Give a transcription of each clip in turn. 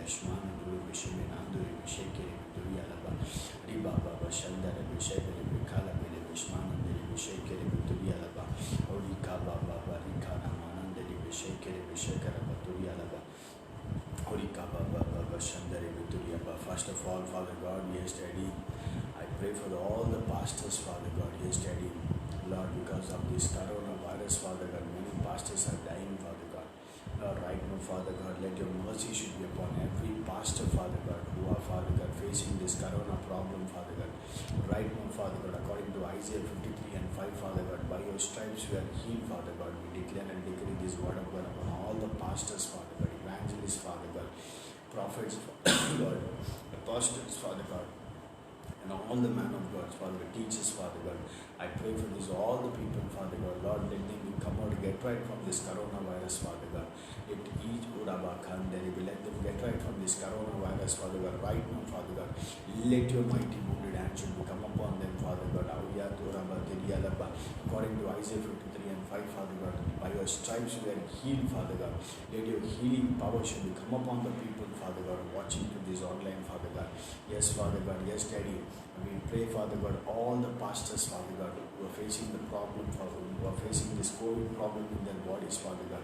Beshman and Duri Bishimin and Duri Bishakiri Duri Alaba, Riba Baba Shandara Bishakiri Bikala Bili Bishman and Duri Bishakiri Duri Alaba, Orika Baba Rikana Manan Duri Bishakiri Bishakara Duri Alaba, Orika Baba Shandari Duri Alaba. First of all, Father God, we are steady. I pray for all the pastors, Father God, we are steady. Lord, because of this coronavirus, Father God, many pastors are dying, Father God. Lord, right now, Father God, let your mercy should be upon every pastor, Father God, who are, Father God, facing this corona problem, Father God. Right now, Father God, according to Isaiah 53 and 5, Father God, by your stripes we are healed, Father God. We declare and decree this word of God upon all the pastors, Father God, evangelists, Father God, prophets, Lord, apostles, Father God, and all the man of God, Father God, teachers, Father God. I pray for this, all the people, Father God. Lord, let them come out, get right from this coronavirus, Father God. Let each Uraba Khandari, let them get right from this coronavirus, Father God. Right now, Father God, let your mighty wounded hand should come upon them, Father God. Aviyat Uraba Diriyalaba, according to Isaiah 53 and 5, Father God. By your stripes we are healed, Father God. Let your healing power should come upon the people, Father God, watching to this online, Father God. Yes, Father God, yes, Daddy. We pray, Father God, all the pastors, Father God, who are facing the problem, Father, who are facing this COVID problem in their bodies, Father God.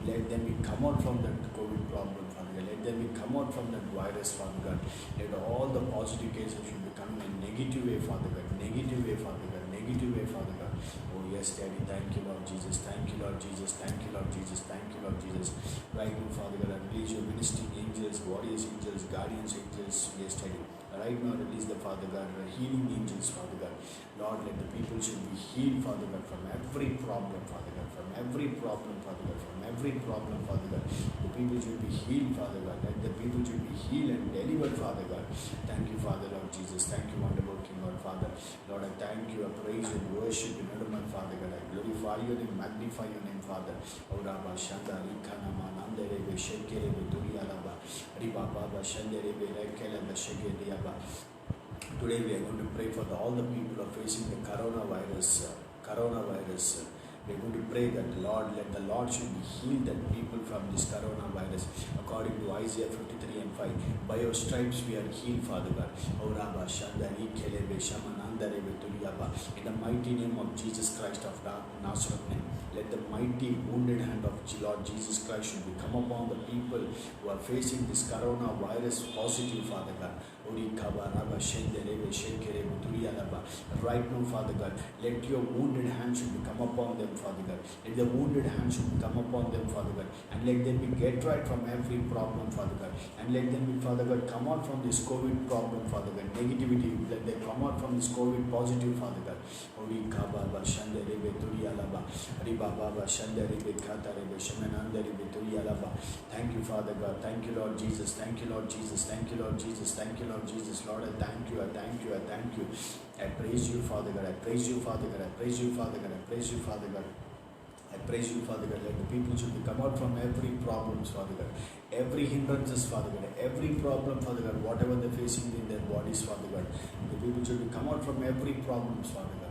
Let them come out from that COVID problem, Father God. Let them come out from that virus, Father God. Let all the positive cases should become in a negative way, Father God. Negative way, Father God. Negative way, Father God. Oh, yes, Daddy. Thank you, Lord Jesus. Thank you, Lord Jesus. Thank you, Lord Jesus. Thank you, Lord Jesus. Right now, Father God, I release your ministering angels, warriors angels, guardians angels. Yes, Daddy. Right now, release the Father God, healing angels, Father God. Lord, let the people should be healed, Father God, from every problem, Father God, from every problem, Father God, from every problem, Father God. The people should be healed, Father God. Let the people should be healed and delivered, Father God. Thank you, Father, Lord Jesus. Thank you, wonderful King, Lord Father. Lord, I thank you, I praise you, worship you, my Father God. I glorify your name, magnify your name, Father. Auraba Shanda Rikana Manandere Shekere Durialaba Ribaba Shandere Rekele Shekeriaba. Today we are going to pray for all the people who are facing the coronavirus. We are going to pray that Lord, let the Lord should be healed and people from this coronavirus. According to Isaiah 53 and 5, by your stripes we are healed, Father God. In the mighty name of Jesus Christ of Nazareth, let the mighty wounded hand of Lord Jesus Christ should be come upon the people who are facing this coronavirus positive, Father God. Right now, Father God, let your wounded hand should come upon them, Father God. Let the wounded hand should come upon them, Father God, and let them be get right from every problem, Father God, and let them be, Father God, come out from this COVID problem, Father God, negativity, let them come out from this COVID positive, Father God. Thank you, Father God. Thank you, Lord Jesus. Thank you, Lord Jesus. Thank you, Lord Jesus. Thank you, Lord Jesus. Lord, I thank you. I thank you. I thank you. I praise you, Father God. I praise you, Father God. I praise you, Father God. I praise you, Father God. I praise you, Father God. Let the people should come out from every problems, Father God. Every hindrances, Father God. Every problem, Father God. Whatever they're facing in their bodies, Father God. The people should come out from every problems, Father God.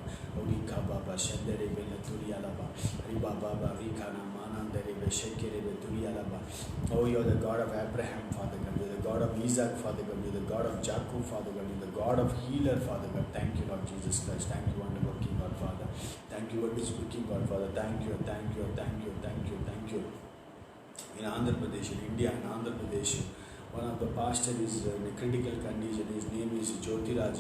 Oh, you're the God of Abraham, Father God. You're the God of Isaac, Father God. You're the God of Jacob, Father God. You're the God of healer, Father God. Thank you, Lord Jesus Christ. Thank you, wonderful King, God, Father. Thank you, wonderful King, God, Father. Thank you, thank you, thank you, thank you, thank you. In Andhra Pradesh, in India, in Andhra Pradesh, one of the pastors is in a critical condition. His name is Jyotiraj.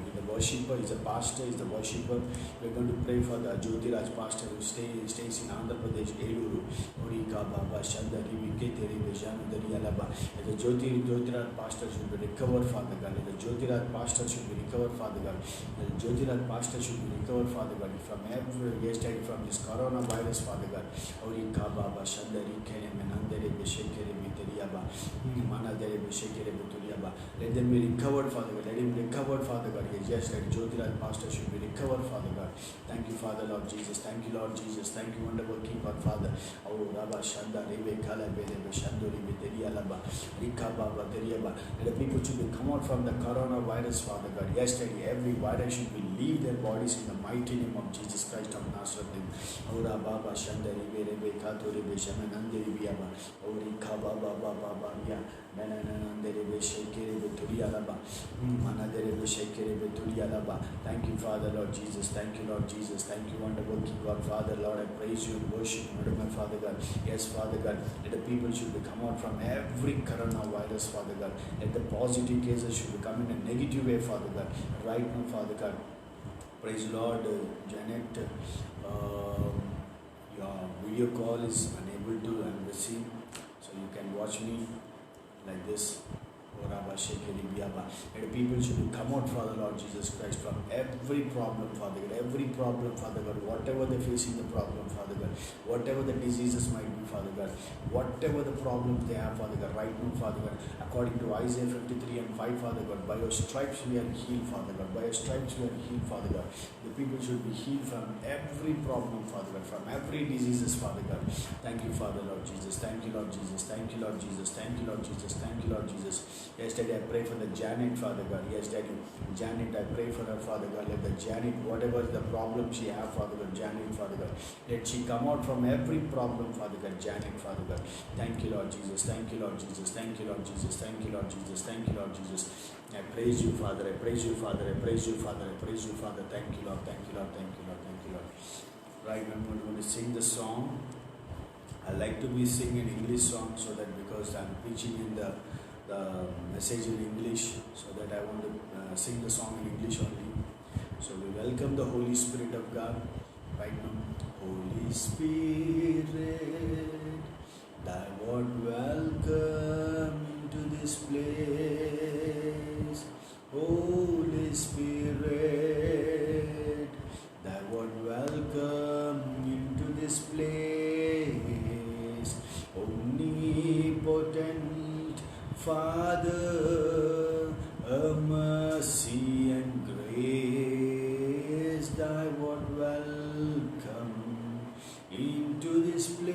He's a worshipper. He's a pastor. He's a worshipper. We're going to pray for the Jyotiraj pastor who stays in Andhra Pradesh, Eluru. Orika Baba Shandari Viketeri Bejanudari Alaba. The Jyotiraj pastor should be recovered, Father God. The Jyotiraj pastor should be recovered, Father God. The Jyotiraj pastor should be recovered, Father God, from every yesterday from this coronavirus, Father God. Orika Baba Shandari Kene Menandere Beshekere Viteriaba. Manadere Beshekere Vituriaba. Let them be recovered, Father God. Let him be recovered, Father God. Yes, like Jyotiraj pastor should be recovered, Father God. Thank you, Father, Lord Jesus. Thank you, Lord Jesus. Thank you, wonderful King, God, Father. Oh, Rabba Shanda Rebe Kala Bebe Shandori Viterialaba. Rika Baba Teriaba. Let the people should be come out from the coronavirus, Father God. Yesterday, every virus should be leave their bodies in the mighty name of Jesus Christ of Nazareth. Oh, Rabba Shanda Rebe Kato Rebe Shamanandri Biaba. Ori kaba baba baba ya. Nananandere beshekere beturialaba. Manadere beshekere beturialaba. Thank you, Father, Lord Jesus. Thank you, Lord Jesus. Thank you, wonderful God, Father, Lord. I praise you and worship you, my Father God. Yes, Father God. Let the people should be come out from every coronavirus, Father God. Let the positive cases should be come in a negative way, Father God. Right now, Father God. Praise Lord, Janet. Your video call is unable to receive, so you can watch me like this. And people should come out, Father Lord Jesus Christ, from every problem, Father God, every problem, Father God, whatever they're facing the problem, Father God, whatever the diseases might be, Father God, whatever the problems they have, Father God, right now, Father God, according to Isaiah 53 and 5, Father God, by your stripes we are healed, Father God, by your stripes we are healed, Father God. The people should be healed from every problem, Father God, from every diseases, Father God. Thank you, Father Lord Jesus. Thank you, Lord Jesus. Thank you, Lord Jesus. Thank you, Lord Jesus. Thank you, Lord Jesus. Yes, Daddy, I pray for the Janet, Father God. Yes, Daddy, Janet, I pray for her, Father God. Let the Janet, whatever the problem she have, Father God, Janet, Father God, let she come out from every problem, Father God, Janet, Father God. Thank you, Lord Jesus. Thank you, Lord Jesus. Thank you, Lord Jesus. Thank you, Lord Jesus. Thank you, Lord Jesus. I praise you, Father. I praise you, Father. I praise you, Father. I praise you, Father. Thank you, Lord. Thank you, Lord. Thank you, Lord. Thank you, Lord. Right, I'm going to sing the song. I like to be singing English song so that because I'm preaching in the message in English, so that I want to sing the song in English only. So we welcome the Holy Spirit of God right now. Holy Spirit, Thy word welcome into this place. Holy Spirit, Thy word welcome into this place. Omnipotent Father, a mercy and grace, Thy word welcome into this place.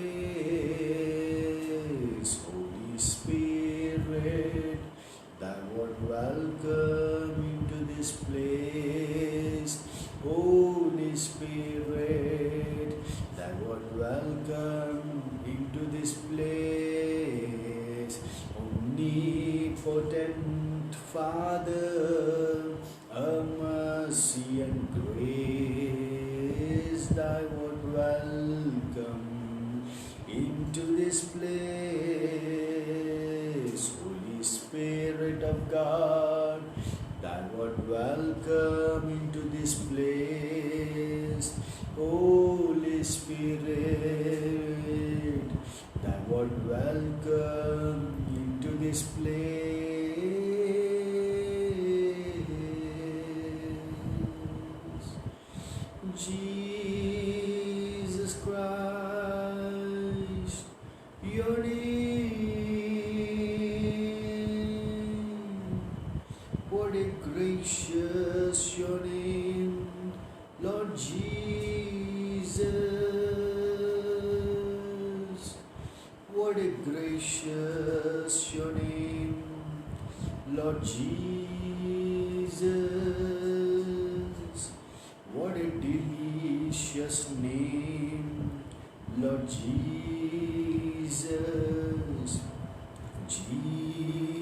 Holy Spirit, Thy word welcome into this place. Holy Spirit, Thy word welcome into this place. Omnipotent Father, a mercy and grace, Thy word welcome into this place. Holy Spirit of God, Thy word welcome into this place. Holy Spirit, Thy word welcome into this place. Jesus Christ, Your name, what a gracious Your name, Lord Jesus. What a gracious Your name, Lord Jesus. What a delicious name, Lord Jesus.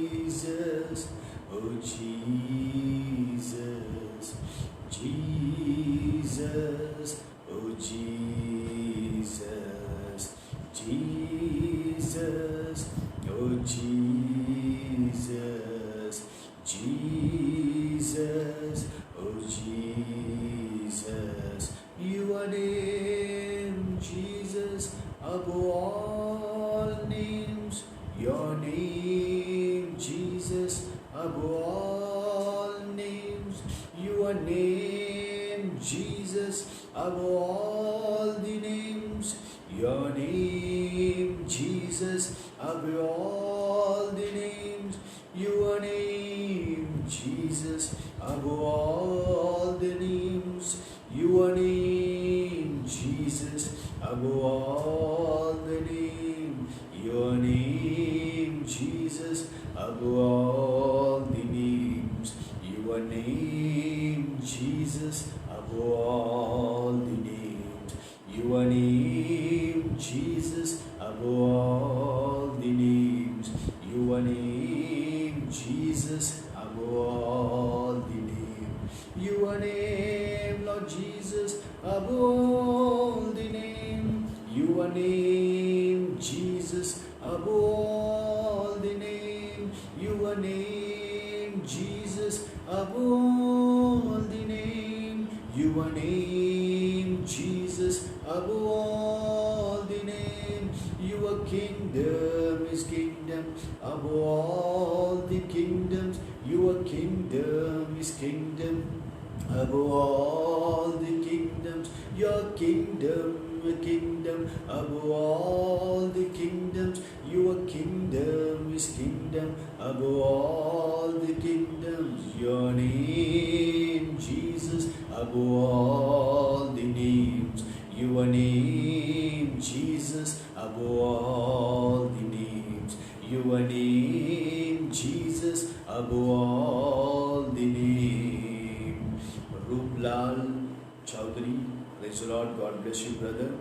Jesus, oh Jesus. Jesus, oh Jesus. Jesus, oh Jesus. Jesus, oh Jesus. Your name, Jesus, above all names. Your name, Jesus, above all names. Your name, Jesus, above all the names. Your name, Jesus, above all the names. Your name, Jesus, above all the names. Your name, Jesus, above all the names. Your name, Jesus, above all the names. Your name, Jesus, above all the names. Your name, Jesus, above all above all the name, your name, Jesus, above all the name, your name, Jesus, above all the name, your kingdom is kingdom, above all the kingdoms, your kingdom is kingdom, above all the kingdoms, your kingdom, above all the kingdoms, your kingdom is kingdom, above all the kingdoms, your name, Jesus, above all the names, your name, Jesus, above all the names, your name, Jesus, above all the names. Ruplal Chaudhary, praise the Lord, God bless you, brother.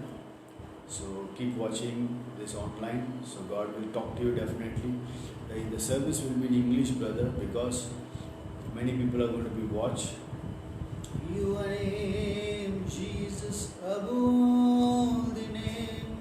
So keep watching this online, so God will talk to you definitely. The service will be in English, brother, because many people are going to be watch. Your name, Jesus, above all the name,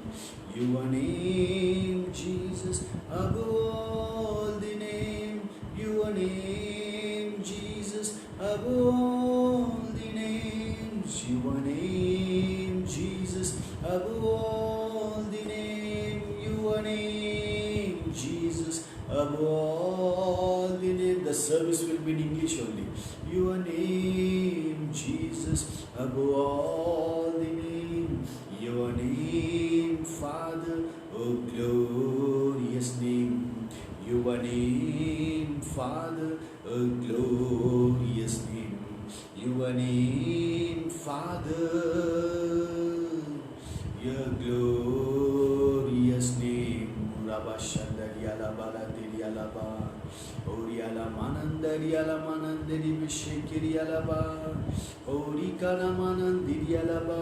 your name, Jesus, above all the name, your name, Jesus, above all the names, your name, Jesus, above all the name, your name, Jesus, above all the name. The service will be in English only. Your name, Jesus, above all the name, your name, Father, oh glorious name, your name, Father, oh glorious name, your name, Father, your glorious name. Rabba Shandariala Baladirialaba, Oriala Manandariala Manandiri Vishikirialaba, Orikana Manandirialaba.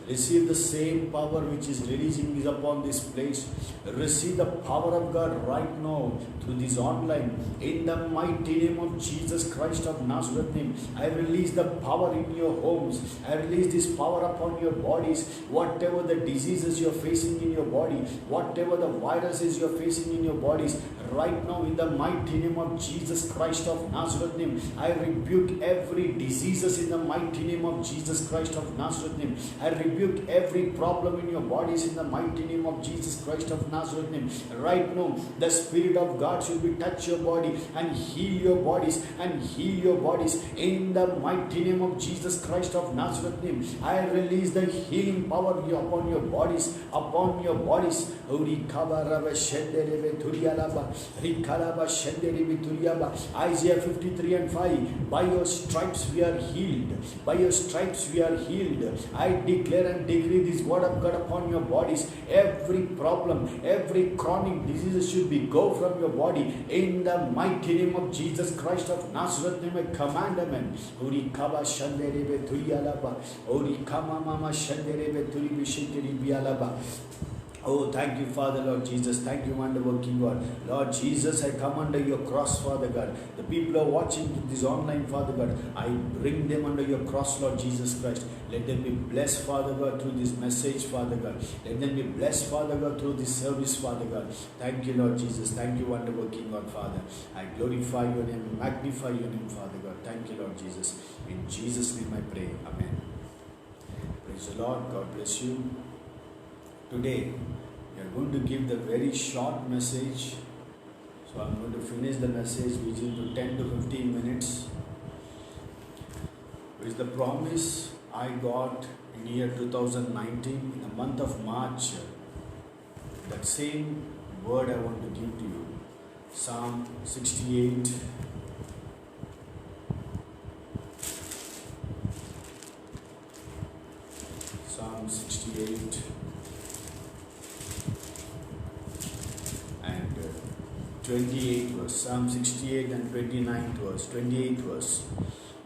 Receive the same power which is releasing is upon this place. Receive the power of God right now through this online. In the mighty name of Jesus Christ of Nazareth name, I release the power in your homes. I release this power upon your bodies. Whatever the diseases you're facing in your body, whatever the viruses you're facing in your bodies, right now in the mighty name of Jesus Christ of Nazareth name, I rebuke every diseases in the mighty name of Jesus Christ of Nazareth name. I rebuke every problem in your bodies in the mighty name of Jesus Christ of Nazareth name. Right now, the Spirit of God should be touch your body and heal your bodies and heal your bodies in the mighty name of Jesus Christ of Nazareth name. I release the healing power upon your bodies, upon your bodies. Isaiah 53 and 5. By your stripes we are healed. By your stripes we are healed. I declare and decree this word of God upon your bodies. Every problem, every chronic disease should be go from your body. In the mighty name of Jesus Christ of Nazareth name, I command amen. Oh, thank you, Father, Lord Jesus. Thank you, wonderful King God. Lord Jesus, I come under your cross, Father God. The people are watching this online, Father God. I bring them under your cross, Lord Jesus Christ. Let them be blessed, Father God, through this message, Father God. Let them be blessed, Father God, through this service, Father God. Thank you, Lord Jesus. Thank you, wonderful King God, Father. I glorify your name, magnify your name, Father God. Thank you, Lord Jesus. In Jesus' name I pray. Amen. Praise the Lord. God bless you. Today, we are going to give the very short message. So I'm going to finish the message within 10 to 15 minutes. With the promise I got in year 2019, in the month of March, that same word I want to give to you. Psalm 68. Psalm 68. And 28 verse. Psalm 68 and 29th verse. 28th verse.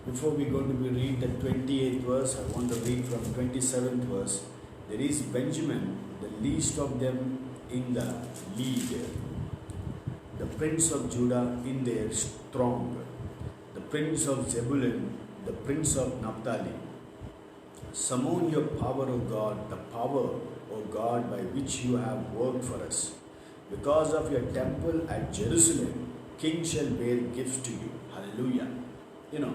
Before we go to read the 28th verse, I want to read from 27th verse. There is Benjamin, the least of them in the lead, the prince of Judah in their throng, the prince of Zebulun, the prince of Naphtali. Summon your power, O God, the power, O God, by which you have worked for us. Because of your temple at Jerusalem, king shall bear gifts to you. Hallelujah. You know,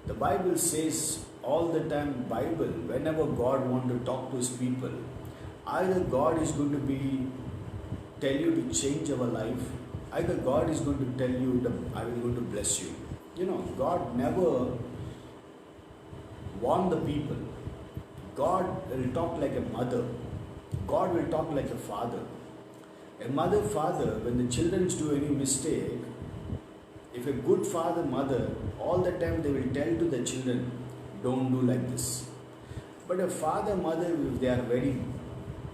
the Bible says all the time, Bible, whenever God wants to talk to his people, either God is going to tell you to change our life, either God is going to tell you that I will going to bless you. You know, God never warn the people. God will talk like a mother. God will talk like a father. A mother, father, when the children do any mistake, if a good father, mother, all the time they will tell to the children, don't do like this. But a father, mother, if they are very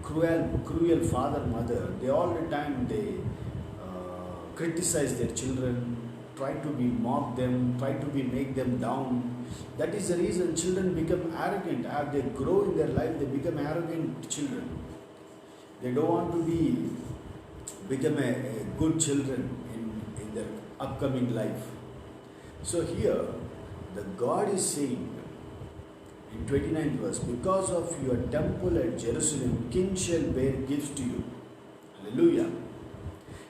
cruel father, mother, they all the time they criticize their children, try to be mock them, try to be make them down. That is the reason children become arrogant. As they grow in their life, they become arrogant children. They don't want to become a good children in their upcoming life. So here, the God is saying in 29th verse, because of your temple at Jerusalem, king shall bear gifts to you. Hallelujah.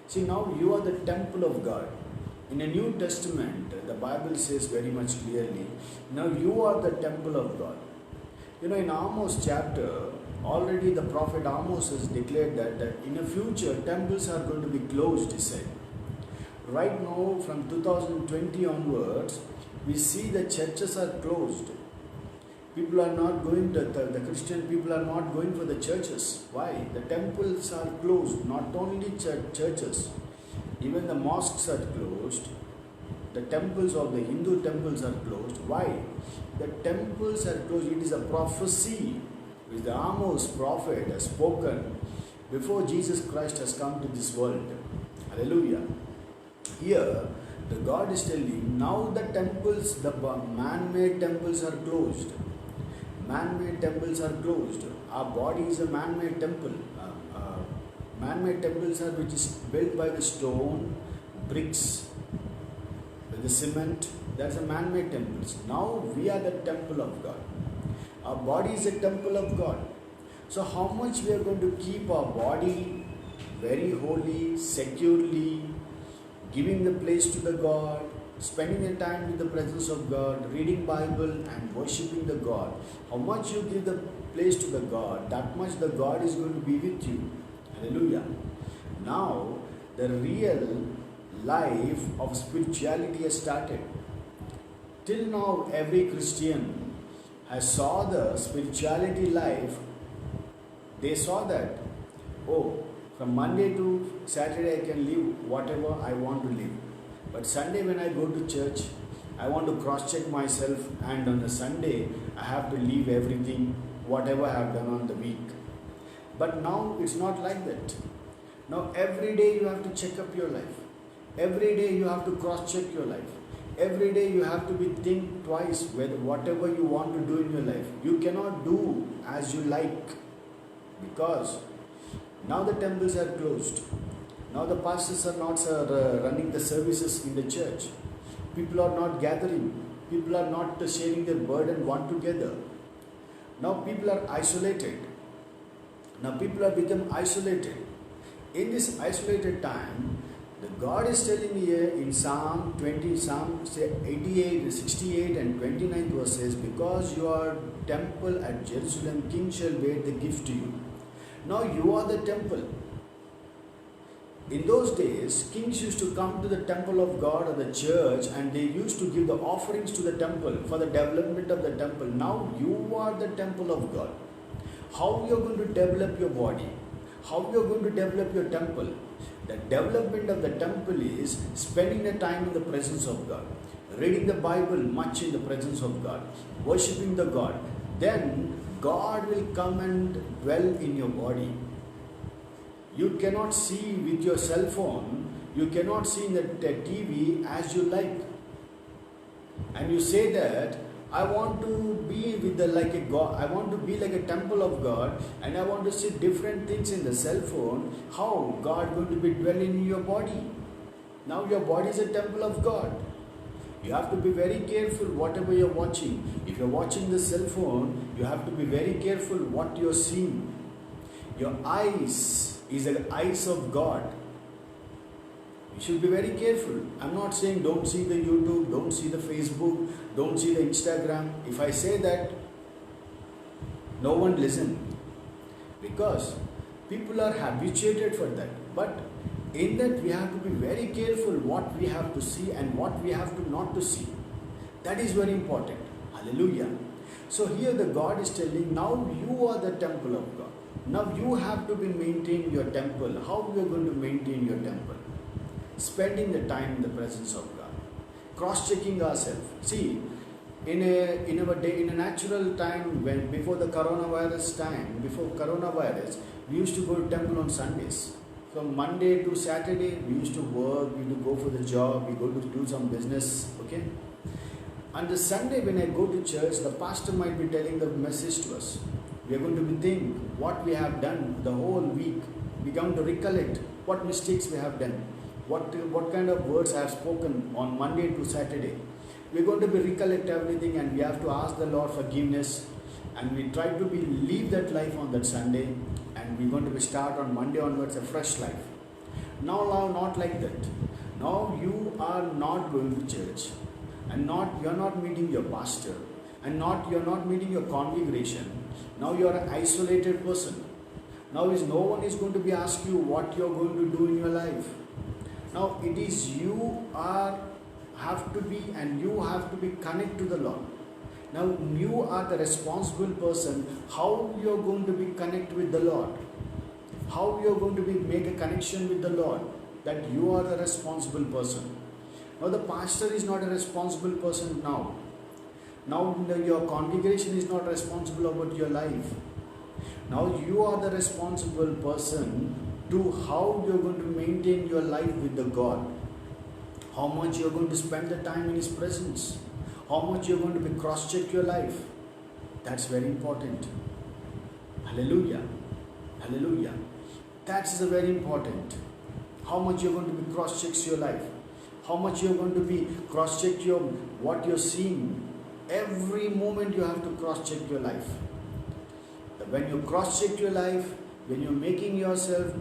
See, now you are the temple of God. In the New Testament, the Bible says very much clearly, now you are the temple of God. You know, in Amos chapter, already the prophet Amos has declared that in the future, temples are going to be closed, he said. Right now, from 2020 onwards, we see the churches are closed. People are not going to, the Christian people are not going for the churches. Why? The temples are closed, not only churches. Even the mosques are closed. The temples of the Hindu temples are closed. Why? The temples are closed. It is a prophecy which the Amos prophet has spoken before Jesus Christ has come to this world. Hallelujah. Here, the God is telling, now the temples, the man-made temples are closed. Man-made temples are closed. Our body is a man-made temple. Man-made temples are which is built by the stone, bricks, with the cement. That's a man-made temples. Now we are the temple of God. Our body is a temple of God. So how much we are going to keep our body very holy, securely, giving the place to the God, spending the time with the presence of God, reading Bible and worshipping the God. How much you give the place to the God, that much the God is going to be with you. Hallelujah. Now, the real life of spirituality has started. Till now, every Christian has saw the spirituality life. They saw that, oh, from Monday to Saturday I can live whatever I want to live. But Sunday when I go to church, I want to cross-check myself, and on the Sunday I have to leave everything, whatever I have done on the week. But now it's not like that. Now every day you have to check up your life. Every day you have to cross-check your life. Every day you have to think twice whether whatever you want to do in your life. You cannot do as you like, because now the temples are closed. Now the pastors are not running the services in the church. People are not gathering. People are not sharing their burden one together. Now people are isolated. Now people have become isolated. In this isolated time, the God is telling here in Psalm 88, 68 and 29 verses, because your temple at Jerusalem, king shall bear the gift to you. Now you are the temple. In those days, kings used to come to the temple of God or the church, and they used to give the offerings to the temple for the development of the temple. Now you are the temple of God. How you are going to develop your body? How you are going to develop your temple? The development of the temple is spending the time in the presence of God, reading the Bible much in the presence of God, worshipping the God. Then God will come and dwell in your body. You cannot see with your cell phone, you cannot see in the TV as you like. And you say that, I want to be with like a God, I want to be like a temple of God, and I want to see different things in the cell phone. How God going to be dwelling in your body? Now your body is a temple of God. You have to be very careful whatever you're watching. If you're watching the cell phone, you have to be very careful what you're seeing. Your eyes is the eyes of God. You should be very careful. I'm not saying don't see the YouTube, don't see the Facebook, don't see the Instagram. If I say that, no one listen, because people are habituated for that. But in that we have to be very careful what we have to see and what we have to not to see. That is very important. Hallelujah. So here the God is telling, now you are the temple of God. Now you have to be maintaining your temple. How you are going to maintain your temple? Spending the time in the presence of God. Cross-checking ourselves. See, in our day, in a natural time, when before the coronavirus time, before coronavirus, we used to go to temple on Sundays. From Monday to Saturday, we used to work, we used to go for the job, we go to do some business, okay? On the Sunday when I go to church, the pastor might be telling the message to us. We are going to be thinking what we have done the whole week. We are going to recollect what mistakes we have done. What kind of words I have spoken on Monday to Saturday. We are going to be recollect everything, and we have to ask the Lord forgiveness, and we try to leave that life on that Sunday, and we're going to be start on Monday onwards a fresh life. Now not like that. Now you are not going to church, and you're not meeting your pastor, and you're not meeting your congregation. Now you are an isolated person. Now no one is going to be ask you what you're going to do in your life. Now it is you have to be, and you have to be connected to the Lord. Now you are the responsible person. How you are going to be connected with the Lord? How you are going to be make a connection with the Lord? That you are the responsible person. Now the pastor is not a responsible person now. Now your congregation is not responsible about your life. Now you are the responsible person to how you are going to maintain your life with the God. How much you are going to spend the time in His presence. How much you are going to be cross-check your life. That's very important. Hallelujah. Hallelujah. That's very important. How much you are going to be cross-check your life. How much you are going to be cross-check what you're seeing. Every moment you have to cross-check your life. When you cross-check your life, when you're making yourself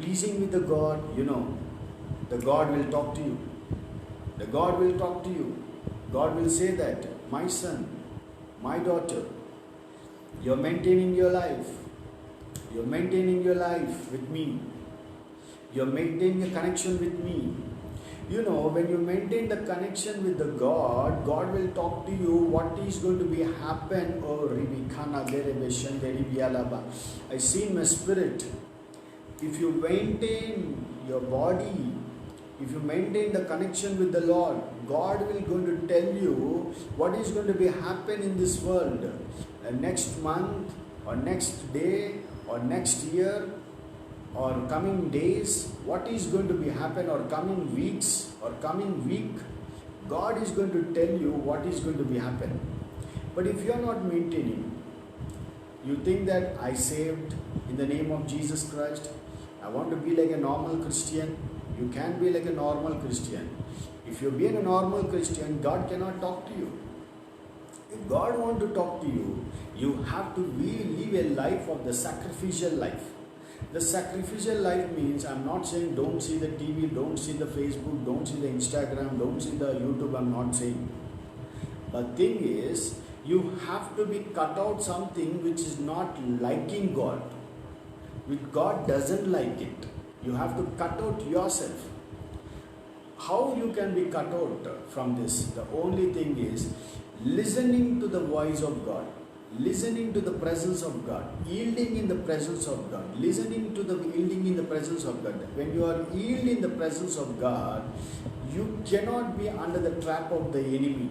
pleasing with the God, the God will talk to you. The God will talk to you. God will say that, my son, my daughter, you're maintaining your life. You're maintaining your life with me. You're maintaining a connection with me. When you maintain the connection with the God, God will talk to you what is going to be happen. I see in my spirit, if you maintain your body, if you maintain the connection with the Lord, God will going to tell you what is going to be happen in this world. Next month or next day or next year or coming days, what is going to be happen, or coming weeks or coming week, God is going to tell you what is going to be happen. But if you are not maintaining, you think that I saved in the name of Jesus Christ, I want to be like a normal Christian. You can be like a normal Christian. If you be a normal Christian, God cannot talk to you. If God wants to talk to you, you have to live a life of the sacrificial life. The sacrificial life means, I'm not saying don't see the TV, don't see the Facebook, don't see the Instagram, don't see the YouTube, I'm not saying. But thing is, you have to be cut out something which is not liking God. Which God doesn't like it. You have to cut out yourself. How you can be cut out from this? The only thing is listening to the voice of God. Listening to the presence of God, yielding in the presence of God, yielding in the presence of God. When you are yielding in the presence of God, you cannot be under the trap of the enemy.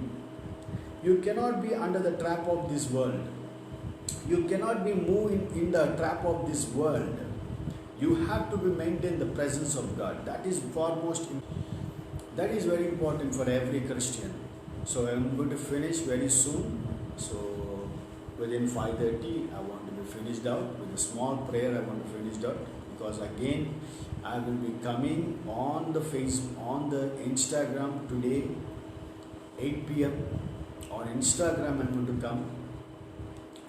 You cannot be under the trap of this world. You cannot be moving in the trap of this world. You have to be maintain the presence of God. That is foremost. That is very important for every Christian. So I am going to finish very soon. So within 5:30, I want to be finished out. With a small prayer, I want to finish out, because again, I will be coming on the Instagram today, 8 p.m. On Instagram, I'm going to come.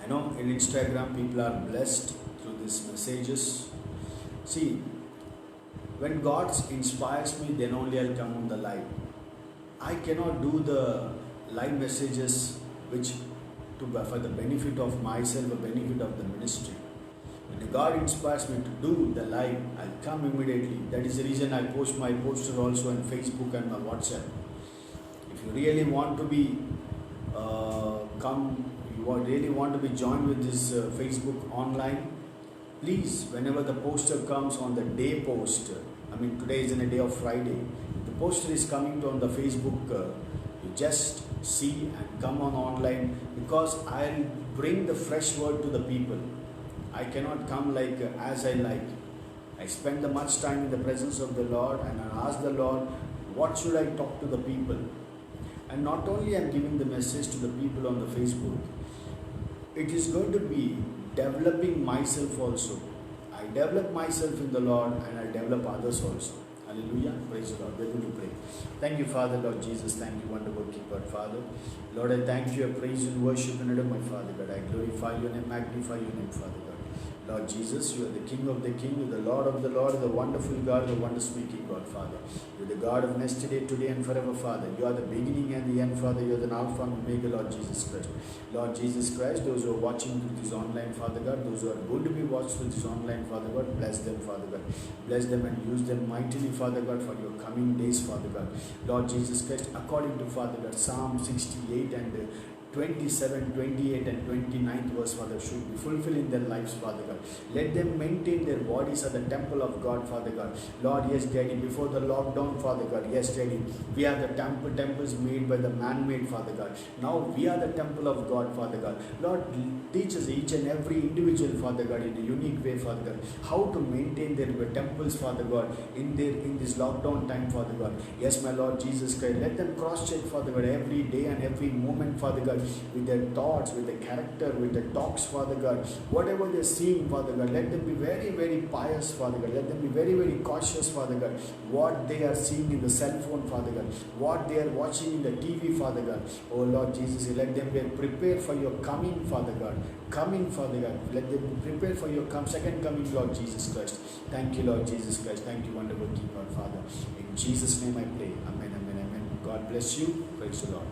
I know in Instagram, people are blessed through these messages. See, when God inspires me, then only I'll come on the live. I cannot do the live messages which for the benefit of myself or benefit of the ministry. When God inspires me to do the live, I'll come immediately. That is the reason I post my poster also on Facebook and my WhatsApp. If you really want to be really want to be joined with this Facebook online, please, whenever the poster comes on the day post, today is in a day of Friday, the poster is coming on the Facebook, you just see and come on online, because I'll bring the fresh word to the people. I cannot come like as I like. I spend the much time in the presence of the Lord, and I ask the Lord, what should I talk to the people? And not only I'm giving the message to the people on the Facebook, it is going to be developing myself also. I develop myself in the Lord, and I develop others also. Hallelujah. Praise the Lord. We're going to pray. Thank you, Father, Lord Jesus. Thank you, wonderful keeper, Father. Lord, I thank you, I praise and worship and adore my Father God. I glorify your name, magnify your name, Father God. Lord Jesus, you are the King of the King, you are the Lord of the Lord, the wonderful God, the wonder-speaking God, Father. You are the God of yesterday, today, and forever, Father. You are the beginning and the end, Father. You are the Alpha and Omega, Lord Jesus Christ. Lord Jesus Christ, those who are watching through this online, Father God, those who are going to be watched through this online, Father God, bless them, Father God. Bless them and use them mightily, Father God, for your coming days, Father God. Lord Jesus Christ, according to, Father God, Psalm 68 and 27, 28 and 29th verse, Father, should be fulfilled in their lives, Father God. Let them maintain their bodies at the temple of God, Father God. Lord, yes, Daddy, before the lockdown, Father God, yes, Daddy, we are the temples made by the man-made, Father God. Now we are the temple of God, Father God. Lord, teach us each and every individual, Father God, in a unique way, Father God, how to maintain their temples, Father God, in this lockdown time, Father God. Yes, my Lord Jesus Christ, let them cross-check, Father God, every day and every moment, Father God, with their thoughts, with their character, with their talks, Father God. Whatever they're seeing, Father God, let them be very, very pious, Father God. Let them be very, very cautious, Father God. What they are seeing in the cell phone, Father God. What they are watching in the TV, Father God. Oh Lord Jesus, let them be prepared for your coming, Father God. Coming, Father God. Let them be prepared for your second coming, Lord Jesus Christ. Thank you, Lord Jesus Christ. Thank you, wonderful keeper, Father. In Jesus' name I pray. Amen, amen, amen. God bless you. Praise the Lord.